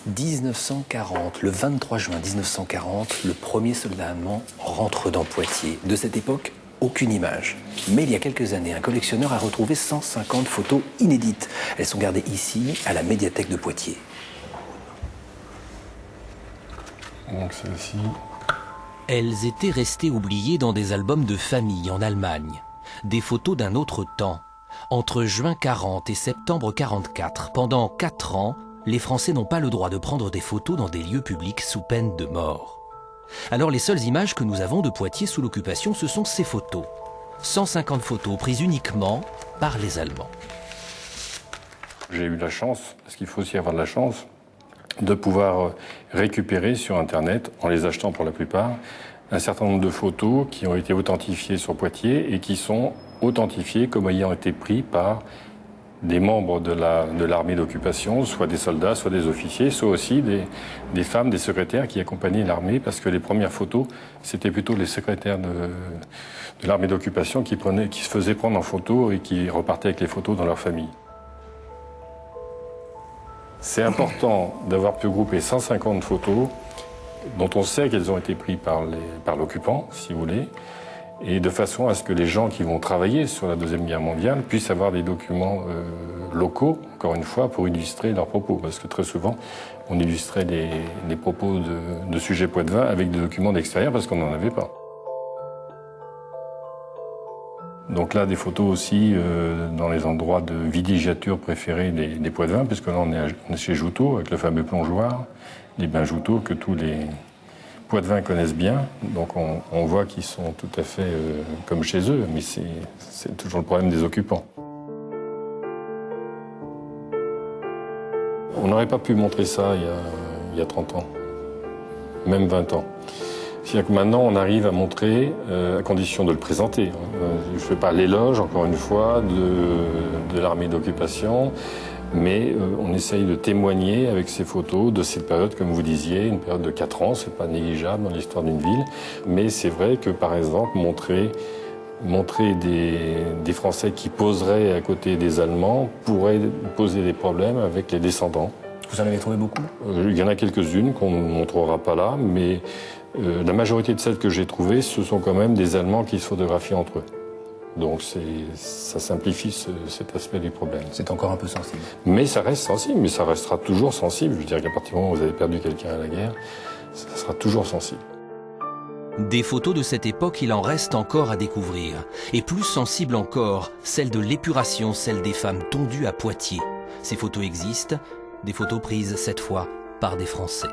1940, le 23 juin 1940, le premier soldat allemand rentre dans Poitiers. De cette époque, aucune image. Mais il y a quelques années, un collectionneur a retrouvé 150 photos inédites. Elles sont gardées ici, à la médiathèque de Poitiers. Donc celle-ci. Elles étaient restées oubliées dans des albums de famille en Allemagne. Des photos d'un autre temps. Entre juin 40 et septembre 44, pendant 4 ans, les Français n'ont pas le droit de prendre des photos dans des lieux publics sous peine de mort. Alors les seules images que nous avons de Poitiers sous l'occupation, ce sont ces photos. 150 photos prises uniquement par les Allemands. J'ai eu la chance, parce qu'il faut aussi avoir de la chance, de pouvoir récupérer sur Internet, en les achetant pour la plupart, un certain nombre de photos qui ont été authentifiées sur Poitiers et qui sont authentifiées comme ayant été prises par des membres de l'armée d'occupation, soit des soldats, soit des officiers, soit aussi des femmes, des secrétaires qui accompagnaient l'armée, parce que les premières photos, c'était plutôt les secrétaires de l'armée d'occupation qui se faisaient prendre en photo et qui repartaient avec les photos dans leur famille. C'est important d'avoir pu grouper 150 photos dont on sait qu'elles ont été prises par l'occupant, si vous voulez, et de façon à ce que les gens qui vont travailler sur la Deuxième Guerre mondiale puissent avoir des documents locaux, encore une fois, pour illustrer leurs propos. Parce que très souvent, on illustrait les propos de sujets poitevins avec des documents d'extérieur parce qu'on n'en avait pas. Donc là, des photos aussi dans les endroits de villégiature préférés des poitevins, puisque là, on est chez Joutot, avec le fameux plongeoir, les bains Joutot que tous les poitevins connaissent bien. Donc on voit qu'ils sont tout à fait comme chez eux, mais c'est toujours le problème des occupants. On n'aurait pas pu montrer ça il y a 30 ans, même 20 ans. C'est-à-dire que maintenant, on arrive à montrer, à condition de le présenter. Je ne fais pas l'éloge, encore une fois, de l'armée d'occupation, mais on essaye de témoigner avec ces photos de cette période, comme vous disiez, une période de 4 ans, c'est pas négligeable dans l'histoire d'une ville. Mais c'est vrai que, par exemple, montrer des Français qui poseraient à côté des Allemands pourrait poser des problèmes avec les descendants. Vous en avez trouvé beaucoup? Il y en a quelques-unes qu'on ne montrera pas là, mais la majorité de celles que j'ai trouvées, ce sont quand même des Allemands qui se photographient entre eux. Donc ça simplifie cet aspect du problème. C'est encore un peu sensible. Mais ça reste sensible, mais ça restera toujours sensible. Je veux dire qu'à partir du moment où vous avez perdu quelqu'un à la guerre, ça sera toujours sensible. Des photos de cette époque, il en reste encore à découvrir. Et plus sensible encore, celle de l'épuration, celle des femmes tondues à Poitiers. Ces photos existent, des photos prises cette fois par des Français.